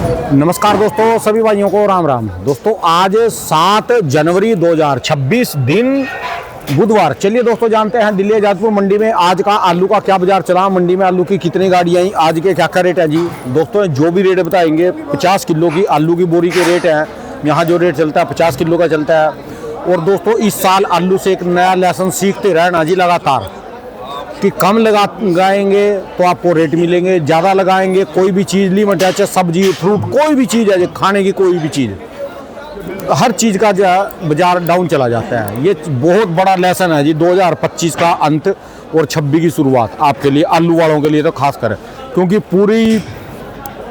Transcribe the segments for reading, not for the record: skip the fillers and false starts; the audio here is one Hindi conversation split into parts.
नमस्कार दोस्तों, सभी भाइयों को राम राम। दोस्तों आज 7 जनवरी 2026 दिन बुधवार। चलिए दोस्तों जानते हैं दिल्ली आजादपुर मंडी में आज का आलू का क्या बाजार चला, मंडी में आलू की कितनी गाड़ियाँ आई, आज के क्या क्या रेट है जी। दोस्तों जो भी रेट बताएंगे 50 किलो की आलू की बोरी के रेट हैं, यहाँ जो रेट चलता है 50 किलो का चलता है। और दोस्तों इस साल आलू से एक नया लेसन सीखते रहना जी लगातार, कि कम लगाएंगे तो आपको रेट मिलेंगे, ज़्यादा लगाएंगे कोई भी चीज़ लिमिट है, चाहे सब्जी फ्रूट कोई भी चीज़ है, खाने की कोई भी चीज़, हर चीज़ का जो है बाजार डाउन चला जाता है। ये बहुत बड़ा लेसन है जी 2025 का अंत और 26 की शुरुआत आपके लिए, आलू वालों के लिए तो खास कर, क्योंकि पूरी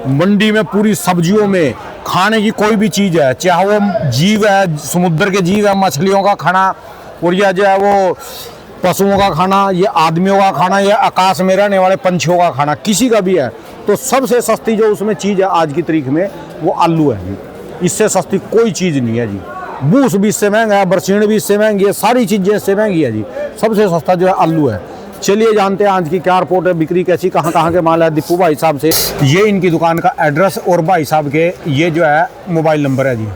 मंडी में पूरी सब्जियों में खाने की कोई भी चीज़ है, चाहे वो जीव है, समुद्र के जीव है, मछलियों का खाना, और या जो है वो पशुओं का खाना, ये आदमियों का खाना, या आकाश में रहने वाले पंछियों का खाना, किसी का भी है, तो सबसे सस्ती जो उसमें चीज़ है आज की तारीख में वो आलू है जी। इससे सस्ती कोई चीज़ नहीं है जी। बूस भी इससे महंगा है, बरसीन भी इससे महंगी है, सारी चीज़ें इससे महंगी है जी। सबसे सस्ता जो है आलू है। चलिए जानते हैं आज की क्या रिपोर्ट है, बिक्री कैसी, कहाँ कहाँ के माल है, दीपू भाई साहब से। ये इनकी दुकान का एड्रेस और भाई साहब के ये जो है मोबाइल नंबर है जी।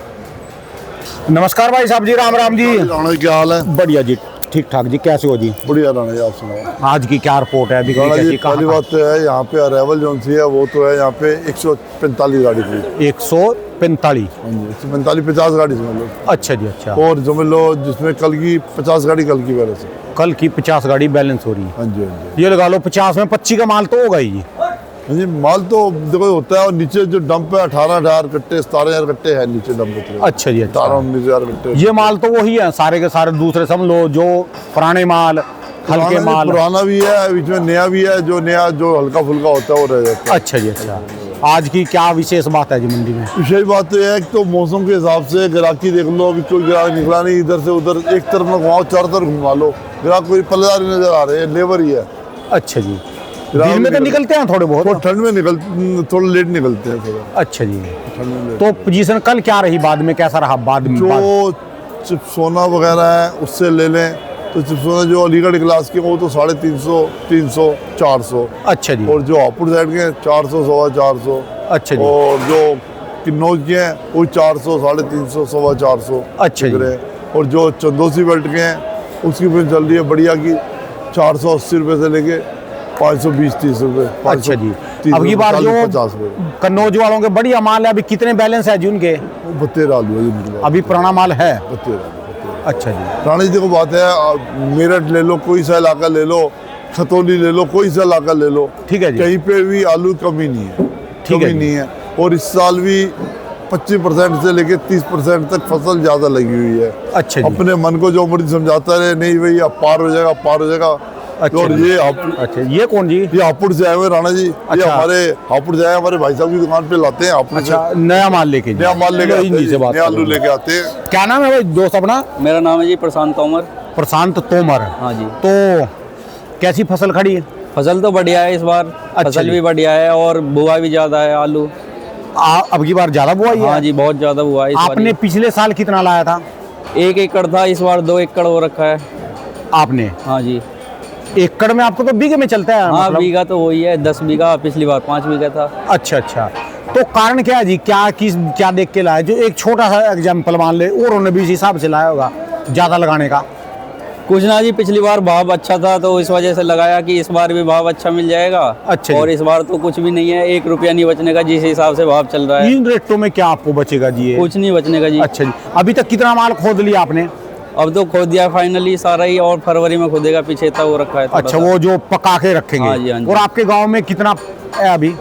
नमस्कार भाई साहब जी, राम राम जी। क्या हाल है? बढ़िया जी, ठीक ठाक जी। कैसे हो जी? बढ़िया राणा जी, आप सुनाओ। आज की क्या रिपोर्ट है, बिक्री कैसी, कहाँ? पहली बात तो है यहाँ पे अराइवल जो सी है वो तो है यहाँ पे 145 गाड़ी थी। 145? हाँ जी, 145 50 गाड़ी समझ लो। अच्छा जी, अच्छा। और समझ लो जिसमें कल की 50 गाड़ी कल की बैलेंस है। कल की 50 गाड़ी बैलेंस हो रही है। हाँ जी, हाँ जी। ये लगा लो 50 में 25 का माल तो होगा ही जी। हाँ जी, माल तो देखो होता है, और नीचे जो डंप है 18,000 कट्टे 17,000 कट्टे है नीचे डंप पे। अच्छा जी, अच्छा। 18-19,000 कट्टे। ये माल तो वही है सारे के सारे, दूसरे समझ लो जो पुराने माल, हल्के माल। पुराना भी है, बीच में नया भी है, जो नया जो हल्का फुल्का होता है वो रह जाता है। अच्छा जी, अच्छा। आज की क्या विशेष बात है जी मंडी में? विशेष बात तो यह है कि तो मौसम के हिसाब से ग्राहकी देख लो, अभी कोई ग्राहक निकला नहीं, इधर से उधर एक तरफ में घुमाओ, चारों तरफ घुमा लो, ग्राहक कोई पल्लेदार नजर आ रहे हैं, लेबर ही है। अच्छा जी। दिन में तो निकलते हैं थोड़े बहुत, तो ठंड में थोड़ा लेट निकलते हैं थोड़ा। अच्छा जी। ठंड में तो पोजीशन कल क्या रही, बाद में कैसा रहा? बाद में जो चिप्सोना वगैरह है उससे ले लें तो चिप्सोना जो अलीगढ़ क्लास के वो तो 350, 300, 400। अच्छा जी। और जो हापुड़ साइड के 400, 450। अच्छा जी। और जो किन्नौज के हैं वो 400, 350, 450। अच्छा जी। और जो चंदोसी बेल्ट के हैं उसकी फिर चल रही है बढ़िया की 480 रुपये से लेके 520-30 रुपये। अच्छा जी। अब की बार जो 50 रुपये कन्नौज वालों के बढ़िया माल है, अभी कितने बैलेंस है जी उनके? 32 आलू है जी, अभी पुराना माल है। 32। अच्छा जी। राणा जी देखो बात है, मेरठ ले लो, कोई सा इलाका ले लो, खतौली ले लो, कोई सा इलाका ले लो, ठीक है जी, कहीं पे भी आलू कमी नहीं है, ठीक है कमी नहीं है। और इस साल भी 25% से लेके 30% तक फसल ज्यादा लगी हुई है। अच्छा जी। अपने मन को जो मर्जी समझाता रहे, नहीं भाई अब पार हो जाएगा, पार हो जाएगा। अच्छा और जी। ये अच्छा, ये कौन जी? ये हापुड़ से आए हुए राणा जी। अच्छा। ये हमारे हापुड़ से आए, हमारे भाई साहब की दुकान पे लाते हैं हापुड़ से। अच्छा, नया माल लेके जी? नया माल लेके आते इन्हीं से हैं, बात नया कर आलू रहे हैं। लेके आते हैं। क्या नाम है भाई दोस्त अपना? मेरा नाम है जी प्रशांत तोमर। प्रशांत तोमर। हाँ जी। तो कैसी फसल खड़ी है? फसल तो बढ़िया है इस बार। अच्छा फसल जी। भी बढ़िया है और बुआ भी ज्यादा है आलू। अब की बार ज्यादा बुआई है? हाँ जी, बहुत ज्यादा बुआ है इस आपने बार। पिछले साल कितना लाया था? 1 एकड़ था, इस बार 2 एकड़ हो रखा है। आपने? हाँ जी। एकड़ में आपको तो बीघे में चलता है? हाँ, मतलब? बीघा तो वही है, 10 बीघा, पिछली बार 5 बीघा था। अच्छा अच्छा। तो कारण क्या है जी, क्या देख के लाया? जो एक छोटा सा एग्जाम्पल मान ले, और उन्होंने भी इस हिसाब से लाया होगा ज्यादा लगाने का। कुछ ना जी, पिछली बार भाव अच्छा था तो इस वजह से लगाया कि इस बार भी भाव अच्छा मिल जाएगा। अच्छा जी। और इस बार तो कुछ भी नहीं है, 1 रुपया नहीं बचने का, जिस हिसाब से भाव चल रहा है। इन रेटों में क्या आपको बचेगा जी? ये कुछ नहीं बचने का जी। अच्छा जी। अभी तक कितना माल खोद लिया आपने? अब तो खोद दिया फाइनली सारा ही, और फरवरी में खोदेगा, पीछे था वो रखा है थोड़ा अच्छा, सा। वो जो पका के रखेंगे। हाँ जी, हाँ जी। और आपके गांव में कितना है अभी?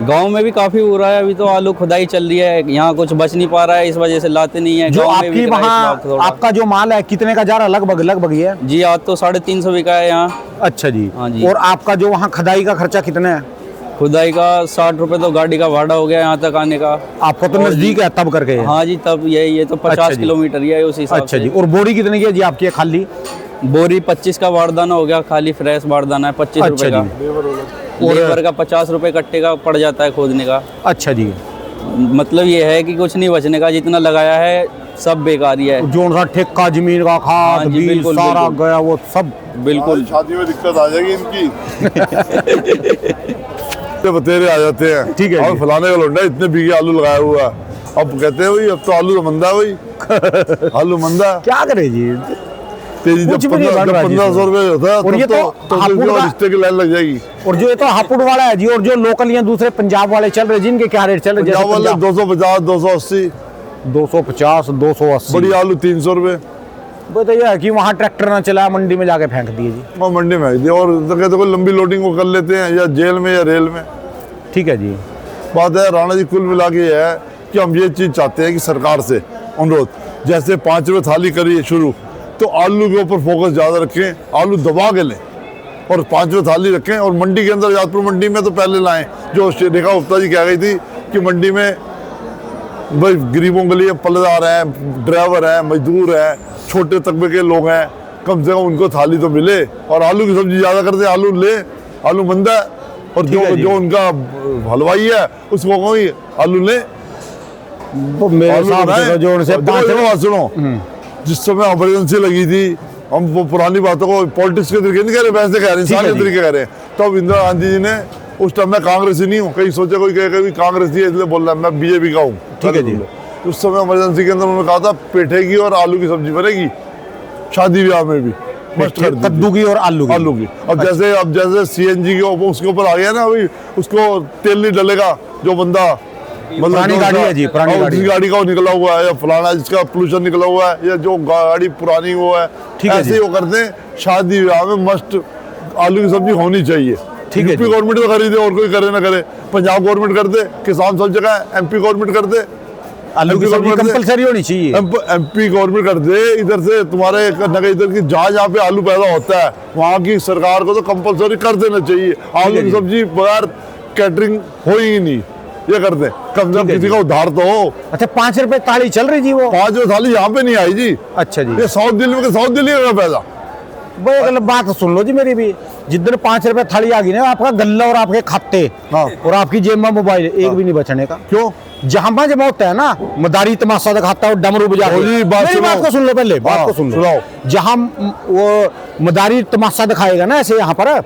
गांव में भी काफी हो रहा है, अभी तो आलू खुदाई चल रही है, यहाँ कुछ बच नहीं पा रहा है, इस वजह से लाते नहीं है। जो गांव में भी आपकी बिक रहा है इस वहाँ बार थोड़ा। आपका जो माल है कितने का जा रहा है लगभग ये? जी आज तो 350 बिका है यहाँ। अच्छा जी। हाँ जी। और आपका जो वहाँ खदाई का खर्चा कितना है? खुदाई का 60 रुपए तो गाड़ी का भाड़ा हो गया यहाँ तक आने का। आपको तो नजदीक है तब करके? हाँ जी, तब ये तो 50 अच्छा जी। किलोमीटर ही है उस हिसाब अच्छा से। जी। और बोरी कितने की है जी आपकी खाली? बोरी 25 का बारदाना हो गया, खाली फ्रेश बारदाना है 25 अच्छा रुपए का। जी। लेबर का 50 रुपए कट्टे का पड़ जाता है खोदने का। अच्छा जी। मतलब ये है कि कुछ नहीं बचने का, जितना लगाया है सब बेकार ही है। जो सा ठेका जमीन का खाद हाँ जी, बीज बिल्कुल, सारा बिल्कुल। गया वो सब। बिल्कुल। शादी में दिक्कत आ जाएगी इनकी। बतेरे आ जाते हैं। ठीक है और जी। फलाने का लोटा इतने बीघे आलू लगाया हुआ है, अब कहते हैं भाई अब तो आलू तो मंदा है भाई आलू मंदा है। क्या करे जी, तेजी कुछ जब भी नहीं बन रहा जी 1500 रुपए होता है और ये तब तो हापुड़ का- रिश्ते की लाइन लग जाएगी। और जो ये तो हापुड़ वाला है जी, और जो लोकल या दूसरे पंजाब वाले चल रहे जिनके क्या रेट चल रहे, पंजाब वाले 250 280, 250 280। बड़ी आलू 300 रुपए। बताइए है कि वहाँ ट्रैक्टर ना चला, मंडी में जाके फेंक दिए जी। वो मंडी में आई थी और तो कहते कोई लंबी लोडिंग वो कर लेते हैं या जेल में या रेल में। ठीक है जी। बात है राणा जी, कुल मिला के ये है कि हम ये चीज़ चाहते हैं कि सरकार से अनुरोध, जैसे 5 रुपये थाली करी है शुरू, तो आलू के ऊपर फोकस ज़्यादा रखें, आलू दबा के लें और 5 रुपये थाली रखें। और मंडी के अंदर जाजपुर मंडी में तो पहले लाएं, जो रेखा गुप्ता जी कह गई थी कि मंडी में भाई गरीबों के लिए पल्लेदार हैं, ड्राइवर हैं, मजदूर हैं, छोटे तबके के लोग हैं, कम से कम उनको थाली तो मिले। और आलू की सब्जी ज़्यादा करते, आलू ले, आलू मंदा है। और ठीक है जी। जो उनका हलवाई है उसको कोई आलू ले, वो मेरे आलू हिसाब से बनाए। तो जो उनसे और 5 देखो बात सुनो, जिस समय इमरजेंसी लगी थी, हम वो पुरानी बातों को पॉलिटिक्स के तरीके नहीं कह रहे, वैसे कह रहे हैं, ठीक है इंसानियत जी। तरीके कह रहे हैं। तो अब इंदिरा गांधी जी ने, उस टाइम मैं कांग्रेसी नहीं हूँ, कहीं सोचा कोई कहेगा भी कांग्रेसी है इसलिए बोल रहा है, मैं बीजेपी का हूँ। ठीक है जी। उस समय इमरजेंसी के अंदर उन्होंने कहा था पेठे की और आलू की सब्जी बनेगी शादी ब्याह में भी, मस्त कर दी थी। कद्दू की और आलू की। आलू की। अब जैसे सीएनजी के उसके ऊपर आ गया ना, अभी उसको तेल नहीं डलेगा जो बंदा मतलब पुरानी जो गाड़ी उसका- है जी, पुरानी और गाड़ी जिस है। गाड़ी का वो निकला हुआ है या फलाना जिसका पोल्यूशन निकला हुआ है या जो गाड़ी पुरानी वो है, ठीक है ऐसे जी। ही वो करते हैं। शादी ब्याह में मस्त आलू की सब्जी होनी चाहिए। ठीक है यूपी जी। गवर्नमेंट तो खरीदे और कोई करे ना करे, पंजाब गवर्नमेंट कर दे, किसान सब जगह, एमपी गवर्नमेंट कर दे, आलू की MP सब्जी गवर्नमेंट से- कंपलसरी होनी चाहिए। एमपी गवर्नमेंट कर दे, इधर से तुम्हारे नगर इधर की जहाँ पे आलू पैदा होता है वहाँ की सरकार को तो कंपलसरी कर देना चाहिए। आलू की जी। सब्जी बगैर कैटरिंग हो ही नहीं, ये कर दे, कम से कम ठीक है किसी जी। का उधार तो हो। अच्छा 5 रुपए ताली चल रही जी वो। 5 थाली यहाँ पे नहीं आई जी, अच्छा जी। ये साउथ दिल्ली में, साउथ दिल्ली का पैदा। भाई अगले बात सुन लो जी मेरी भी, जिधर 5 रुपए थाली आ गई ना, आपका गल्ला और आपके खाते हाँ। और आपकी जेब में मोबाइल एक भी नहीं बचने का। क्यों? जहां पर जमा होता है ना, मदारी तमाशा दिखाता है और डमरू बजा के। जी, बात मेरी सुनो। बात को सुन लो पहले, बात हाँ, को सुन लो। सुनाओ। जहां वो मदारी तमाशा दिखाएगा ना ऐसे यहाँ पर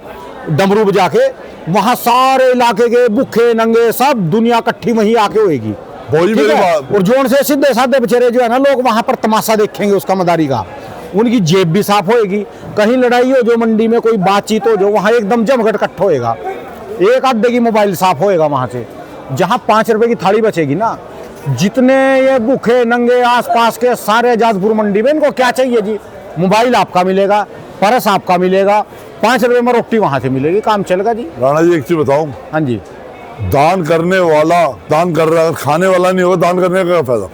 डमरू बजा के, वहां सारे इलाके के भूखे नंगे सब दुनिया इकट्ठी वहीं आके होएगी। वही ठीक मेरी है? बात। और जोन से सीधे साधे बेचारे जो है ना लोग वहां पर तमाशा देखेंगे उसका मदारी का, उनकी जेब भी साफ होएगी। कहीं लड़ाई हो जो मंडी में कोई बातचीत हो जो, वहां एकदम जमघट इकट्ठा होएगा, एक आधे की मोबाइल साफ होएगा वहां से। जहां 5 रुपए की थाली बचेगी ना, जितने ये भूखे नंगे आसपास के सारे जाजपुर मंडी में, इनको क्या चाहिए जी? मोबाइल आपका मिलेगा, पर्स आपका मिलेगा, 5 रुपए में रोटी वहां से मिलेगी, काम चलेगा जी। राणा जी एक चीज बताऊं, हाँ जी। दान करने वाला दान कर रहा है, खाने वाला नहीं होगा, दान करने का क्या फायदा?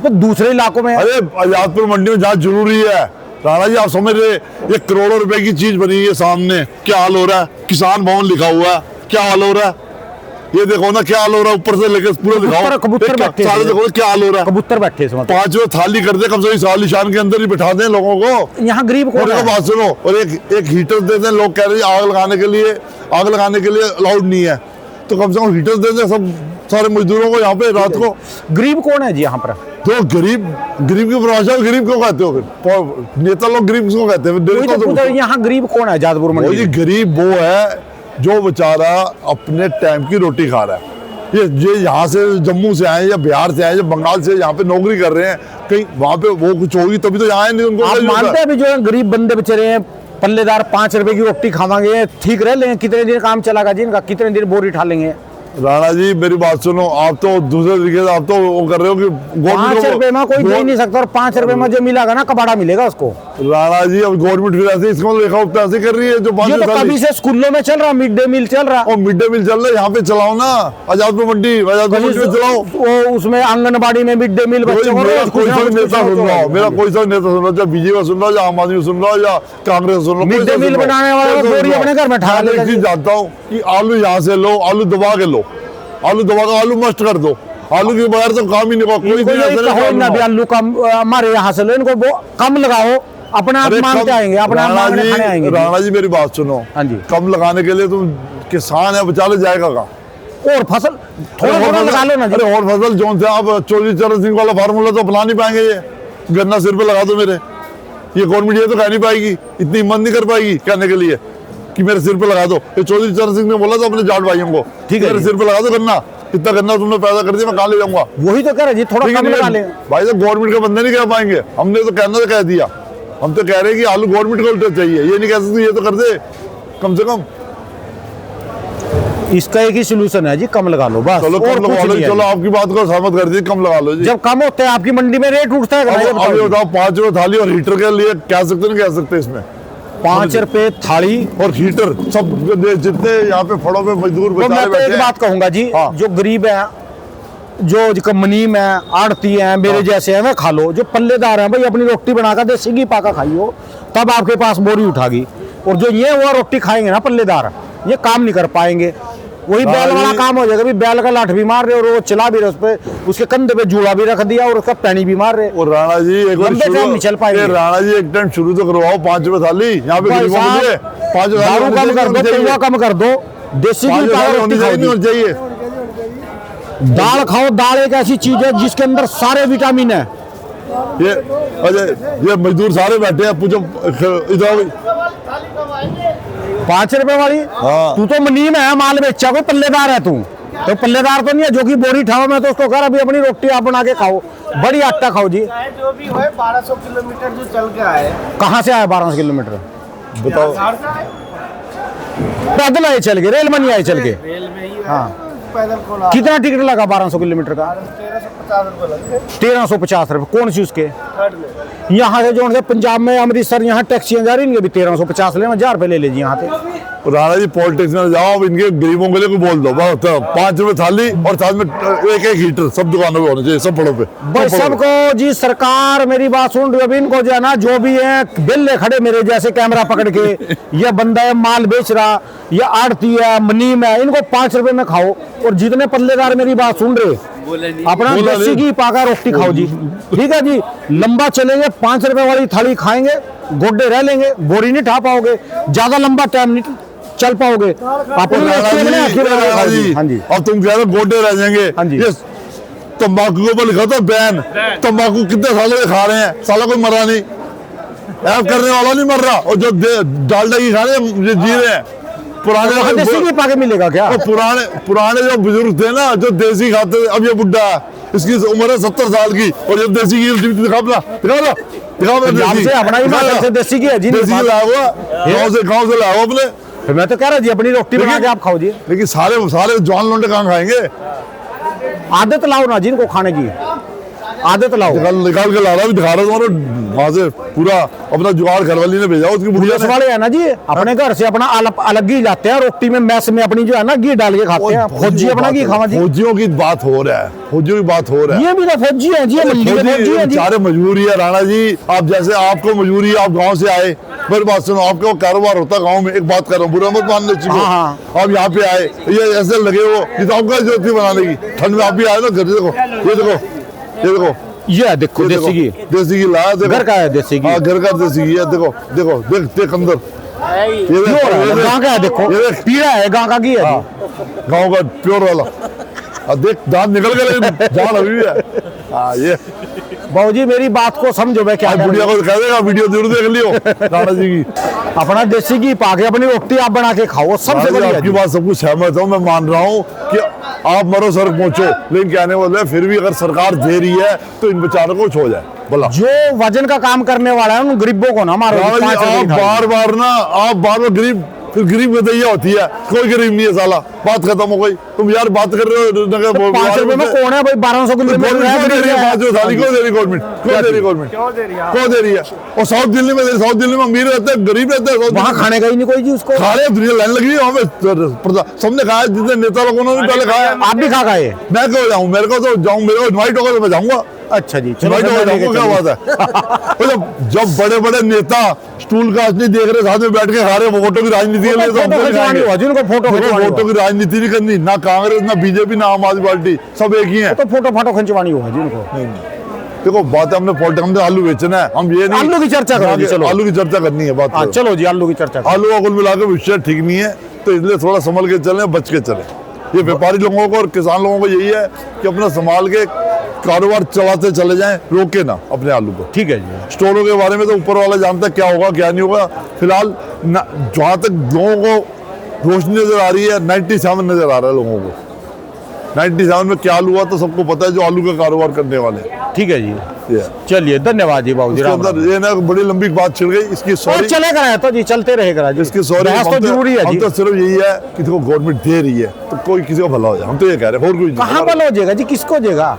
तो दूसरे इलाकों में अरे आजादपुर मंडी में जहाँ जरूरी है, राणा जी आप समझ रहे, ये करोड़ों रुपए की चीज बनी है सामने, क्या हाल हो रहा है? किसान भवन लिखा हुआ है, क्या हाल हो रहा है? ये देखो ना क्या हाल हो रहा है, ऊपर से लेकर पूरा दिखाओ, कबूतर एक बैठे सारे हैं। देखो ना क्या हाल हो रहा है। कबूतर बैठे इसमें। 5 रुपए थाली कर दे, कम से कम इस आलीशान के अंदर ही बिठा दें लोगों को। यहाँ गरीब और कौन देखो है? बात सुनो, और एक हीटर दे दें, लोग कह रहे हैं आग लगाने के लिए अलाउड नहीं है, तो कम से कम हीटर दे दें सब सारे मजदूरों को यहाँ पे रात को। गरीब कौन है जी यहाँ पर? तो गरीब की परिभाषा गरीब क्यों कहते हो फिर? नेता लोग गरीब किसको कहते हैं? वही तो पूछा, यहाँ गरीब कौन है जाजपुर वो मंडी ये में? गरीब वो है जो बेचारा अपने टाइम की रोटी खा रहा है। ये यहाँ से जम्मू से आए या बिहार से आए या बंगाल से यहाँ पे नौकरी कर रहे हैं, कहीं वहाँ पे वो कुछ होगी तभी तो यहाँ आए, नहीं उनको आप क्या मानते होता हैं अभी जो है गरीब बंदे बेचारे हैं, पल्लेदार 5 रुपए की रोटी खावांगे, ठीक रह लेंगे? कितने दिन काम चलेगा जी इनका? कितने दिन बोरी उठा लेंगे? राणा जी मेरी बात सुनो, आप तो दूसरे तरीके से आप तो वो कर रहे हो कि 5 रुपए में कोई दे नहीं सकता, और 5 रुपए में जो मिलेगा ना कबाड़ा मिलेगा उसको। राणा जी अब गवर्नमेंट फिर ऐसे इसका मतलब लिखा होता है ऐसे कर रही है जो ये तो कभी से स्कूलों में चल रहा, मिड डे मील चल रहा, और मिड डे मील चल रहा है, यहाँ पे चलाओ ना, आजादपुर मंडी में चलाओ। वो उसमें आंगनबाड़ी में मिड डे मील बच्चों को मेरा रोज कोई कुछ ना सा कुछ नेता सुन रहा हो, मेरा कोई सा नेता सुन रहा हो, चाहे बीजेपी सुन रहा हो, या आम आदमी सुन रहा हो, या कांग्रेस सुन रहा हो, मिड डे मील बनाने वाला बोरी अपने घर में ठा लेगा। एक चीज जानता हूँ कि आलू यहाँ से लो, आलू दबा के लो, आलू दबा के आलू मस्त कर दो, आलू के बगैर तो काम ही नहीं होगा। कोई दिन ऐसा नहीं ना भी आलू कम हमारे यहाँ से लो, इनको वो कम लगाओ, अपने आप मांगते आएंगे, अपने आप मांगने खाने आएंगे। राणा जी मेरी बात सुनो, हाँ जी। कम लगाने के लिए तुम किसान है, बेचारे जाएगा कहाँ? और फसल थोड़ा थोड़ा लगा लो ना जी। अरे और फसल जोन से आप चौधरी चरण सिंह वाला फार्मूला तो अपना नहीं पाएंगे, ये गन्ना सिर पे लगा दो मेरे, ये गवर्नमेंट ये तो कह नहीं पाएगी, इतनी हिम्मत नहीं कर पाएगी कहने के लिए। कि मेरे सिर पे लगा दो। ये चौधरी चरण सिंह ने बोला था अपने जाट भाइयों को, ठीक है मेरे जी। सिर पे लगा दो गन्ना, इतना गन्ना तुमने पैदा कर दिया, मैं कहाँ ले जाऊंगा। वही तो कह रहे जी, थोड़ा कम लगा ले। भाई साहब गवर्नमेंट के बंदे नहीं कह पाएंगे, हमने तो कहना तो कह दिया। हम तो कह रहे हैं कि आलू गवर्नमेंट को चाहिए, ये नहीं कह सकते ये तो कर दे कम से कम। इसका एक ही सोल्यूशन है जी, कम लगा लो बस। चलो और कम लगा कुछ लो, नहीं है चलो जी। आपकी बात को सहमत कर दी, कम लगा लो जी। जब कम होते हैं आपकी मंडी में रेट उठता है। अब ये बताओ 5 रुपए थाली और हीटर के लिए कह सकते नहीं कह सकते इसमें? 5 रुपए थाली। और हीटर सब जितने यहाँ पे फड़ों में मजदूर तो मैं बेचारे तो बैठे एक हैं। बात कहूंगा जी, हाँ। जो गरीब है, जो मनीम है, आड़ती है, मेरे जैसे हैं, वे खा लो। जो पल्लेदार हैं भाई, अपनी रोटी बनाकर देसी घी पाका खाइयो, तब आपके पास बोरी उठागी। और जो ये वो रोटी खाएंगे ना पल्लेदार, ये काम नहीं कर पाएंगे। वही बैल वाला काम हो जाएगा। भी बैल का लाठ भी मार रहे और वो चला भी रहे, उस पे उसके कंधे पे जूड़ा भी रख दिया और उसका पैनी भी मार रहे। और राणा जी एक बार लंबे टाइम नहीं चल पाएंगे। ये राणा जी एक टाइम शुरू तो करवाओ, 5 रुपए थाली यहाँ पे भाई गरीबों के लिए। साहब, 5 रुपए दारू कम कर दो, तैया कम कर दो, देसी घी पाका रोटी खाओ जी। होनी चाहिए। दाल खाओ। दाल एक ऐसी चीज है जिसके अंदर सारे विटामिन है। ये अजय ये मजदूर सारे बैठे हैं, पूछो इधर 5 रुपए वाली। हाँ। तू तो मनीम है, माल बेचा, कोई पल्लेदार है तू तो? पल्लेदार तो नहीं है जो कि बोरी उठाओ। मैं तो उसको कह रहा अभी अपनी रोटी आप बना के खाओ, बड़ी आटा खाओ जी। चाहे जो भी हो, 1200 किलोमीटर जो चल के आए, कहाँ से आया 1200 किलोमीटर? बताओ। बिहार से आए, पैदल आए चल के, रेल में नहीं आए चल के। रेल में ही हाँ। पैदल को ला कितना टिकट लगा 1200 किलोमीटर का? 1350 रुपये लगे 1350 रुपए। कौन सी उसके? थर्ड में। यहाँ से जो है पंजाब में, अमृतसर, यहाँ टैक्सियां जा रही हैं, भी 1350 ले, 1000 रुपए ले लीजिए यहाँ से। राणा जी पॉलिटिक्स में जाओ, अब इनके गरीबों के लिए कोई बोल दो, बस 5 रुपए थाली और साथ में एक हीटर सब दुकानों पे होना चाहिए, सब फड़ों पे। भाई सबको जी, सरकार मेरी बात सुन रही है अभी, इनको जो है ना, जो भी है बिल्ले खड़े मेरे जैसे कैमरा पकड़ के, ये बंदा है माल बेच रहा, ये आड़ती है, मनीम है, इनको 5 रुपए में खाओ। और जितने पल्लेदार मेरी बात सुन रहे, अपना बोला देसी नहीं। घी पाका रोटी खाओ जी, ठीक है जी। लंबा चलेंगे, 5 रुपए वाली थाली खाएंगे, गोड्डे रह लेंगे, बोरी नहीं ठा पाओगे, ज्यादा लंबा टाइम नहीं चल पाओगे। अपनी राणा रोटी अपने आखिर में खाओ राणा जी। जी, हाँ जी। अब तुम कह रहे हो गोड्डे रह जाएंगे। हाँ जी। ये तंबाकू के ऊपर लिखा था बैन, तंबाकू कितने सालों से खा रहे हैं, साला कोई मरा नहीं, ऐप करने वाला नहीं मर रहा, और जो डालडा की खा रहे हैं ये जी रहे हैं। वहाँ देसी पुराने घी पाके मिलेगा क्या? और पुराने जो बुजुर्ग थे ना, जो देसी खाते थे, अब ये बुड्ढा है, इसकी उम्र है 70 साल की, और ये देसी घी दिखा अपना, पंजाब से अपना ही हिमाचल से देसी घी है जी। देसी घी लाया हुआ, गाँव से लाया हुआ अपने। फिर मैं तो कह रहा जी, अपनी रोटी बना के आप खाओ जी। लेकिन सारे जवान लोंडे कहाँ खाएंगे? आदत लाओ ना जिनको खाने की, आदत लाओ। निकाल के ला रहा, भी दिखा रहा तुम्हारा वहां से पूरा अपना जुगाड़ घरवाली ने भेजा उसकी बुढ़िया पुलिस ने। वाले है ना जी, अपने घर से अपना अलग ही लाते हैं, रोटी में मैस में अपनी जो है ना घी डाल के खाते हैं। फौजी अपना घी खावा जी। फौजियों की बात हो रहा है, फौजियों की बात हो रहा है। ये भी तो फौजी है जी, ये मंडी में फौजी है जी। सारे मजबूरी है राणा जी, आप जैसे आपको मजबूरी है, आप गांव से आए, मेरी बात सुनो, आपका कारोबार होता गांव में, एक बात कर रहा हूँ, बुरा मत मानने चाहिए। हाँ, आप यहाँ पे आए, ये ऐसे लगे हो कि तो आपका जरूरत थी बनाने की, ठंड में आप भी आए ना घर। देखो ये देखो, ये देखो, ये देखो देसी घी, देसी घी लाया, देखो घर का है देसी घी। हाँ घर का देसी घी है, देखो देखो देख देख अंदर, ये देख, ये देख, गाँव का है, देखो ये देख, पीड़ा है, गाँव का घी है जी। गाँव का प्योर वाला। अब देख दांत निकल गए, लेकिन जान अभी भी है। हाँ ये बाबूजी मेरी बात को समझो, मैं क्या आज कह बुढ़िया रहा को कह देगा वीडियो जरूर देख लियो राणा जी की। हूं। अपना देसी घी पाके अपनी रोटी आप बना के खाओ, सबसे राणा जी, बढ़िया आपकी जी। बात सब कुछ सहमत हूँ, मैं मान रहा हूँ कि आप मरो सर पहुंचो, लेकिन कहने वाले हैं, फिर भी अगर सरकार दे रही है तो इन बेचारों को छो जाए। बोला जो वजन का काम करने वाला है उन गरीबों को ना मारो। राणा जी, 5 रुपए आप की थाली। बार बार गरीब, फिर गरीब गदैया होती है, कोई गरीब नहीं है साला, बात खत्म हो गई। तुम यार बात कर रहे हो 5 रुपए में कौन है भाई? 1200 किलोमीटर क्यों दे रही है गवर्नमेंट? क्यों दे रही गवर्नमेंट? क्यों दे रही है? और साउथ दिल्ली में अमीर रहते हैं, गरीब रहते हैं, वहाँ खाने का ही नहीं कोई जी उसको। खा रहे हैं, दुनिया लाइन लगी है वहाँ पे, सबने खाया, जितने नेता लोगों ने भी पहले खाया। आप भी खा गए? मैं क्यों जाऊँ, मेरे को तो जाऊँ, मेरे को इनवाइट होगा तो मैं जाऊँगा। अच्छा जी, चलो इनवाइट होगा जाऊँगा, क्या बात है। जब बड़े बड़े नेता स्टूल का नहीं देख रहे, साथ में बैठ के खा रहे, फोटो की राजनीति के लिए तो हमको नहीं खाएंगे। जिनको फोटो खिंचवानी फोटो की राजनीति नहीं करनी, ना कांग्रेस, ना बीजेपी, ना आम आदमी पार्टी, सब एक ही है। तो फोटो फाटो खिंचवानी होगा जिनको। देखो बात है, हमने पॉलिटिक्स, हमने आलू बेचना है, हम ये नहीं आलू की चर्चा करो जी, चलो। आलू की चर्चा करनी है, बात हाँ करो। चलो जी, आलू की चर्चा करो। आलू का कुल मिलाकर विषय ठीक नहीं है, तो इसलिए थोड़ा संभल के चलें, बच के चलें। ये व्यापारी लोगों को और किसान लोगों को यही है कि अपना संभाल के कारोबार चलाते चले जाएं, रोके ना अपने आलू को। ठीक है जी। स्टोरों के बारे में तो ऊपर वाला जानता है क्या होगा क्या नहीं होगा। फिलहाल जहाँ तक लोगों को रोशनी नजर आ रही है, 97 नजर आ रहा है लोगों को। 97 में क्या आलू हुआ तो सबको पता है, जो आलू का कारोबार करने वाले हैं। ठीक है जी, ये चलिए धन्यवाद जी बाबू जी। इसके राम राम। अंदर ये ना बड़ी लंबी बात छिड़ गई, इसकी और सॉरी चलेगा है तो जी, चलते रहेगा जी। इसकी सॉरी बहस तो जरूरी है हम जी। तो सिर्फ यही है कि देखो गवर्नमेंट दे रही है तो कोई किसी को भला हो जाए, हम तो ये कह रहे हैं, और कोई नहीं। कहाँ भला हो जाएगा जी, किसको देगा,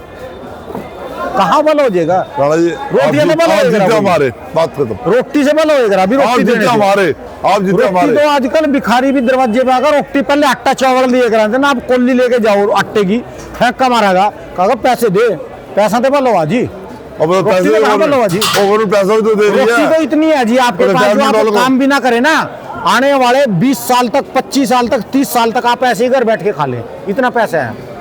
कहाँ भला हो जाएगा? राणा जी रोटी से भला हो जाएगा हमारे बात खत्म। रोटी से भला होएगा अभी। आप रोटी जीते देने से। हमारे, आप जीते रोटी हमारे। तो आजकल भिखारी भी दरवाजे पे आकर रोटी, पहले आटा चावल लिए कराते ना, आप कोल्ली लेके जाओ आटे की, फेंक का मारेगा, कहा पैसे दे, पैसा दे भलो जी। अब रोटी पैसे तो कहाँ भलो जी? और पैसा भी तो दे रही रोटी है। तो इतनी है जी आपके और पास, जो रिटायरमेंट आप वालों को- काम भी ना करे ना, आने वाले 20 साल तक, 25 साल तक, 30 साल तक आप ऐसे ही घर बैठ के खा ले, इतना पैसा है।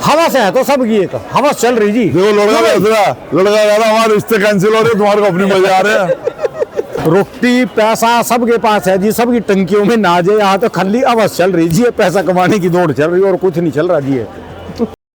हवा से है तो सब की एक हवा चल रही जी। देखो लड़का भी हंस रहा है, लड़का कह रहा है हमारे रिश्ते कैंसिल हो रहे हैं, तुम्हारे को अपनी मजे आ रहे हैं। रोटी पैसा सबके पास है जी, सबकी टंकियों में नाज है। यहाँ तो खाली आवाज चल रही जी, ये पैसा कमाने की दौड़ चल रही है और कुछ नहीं चल रहा जी।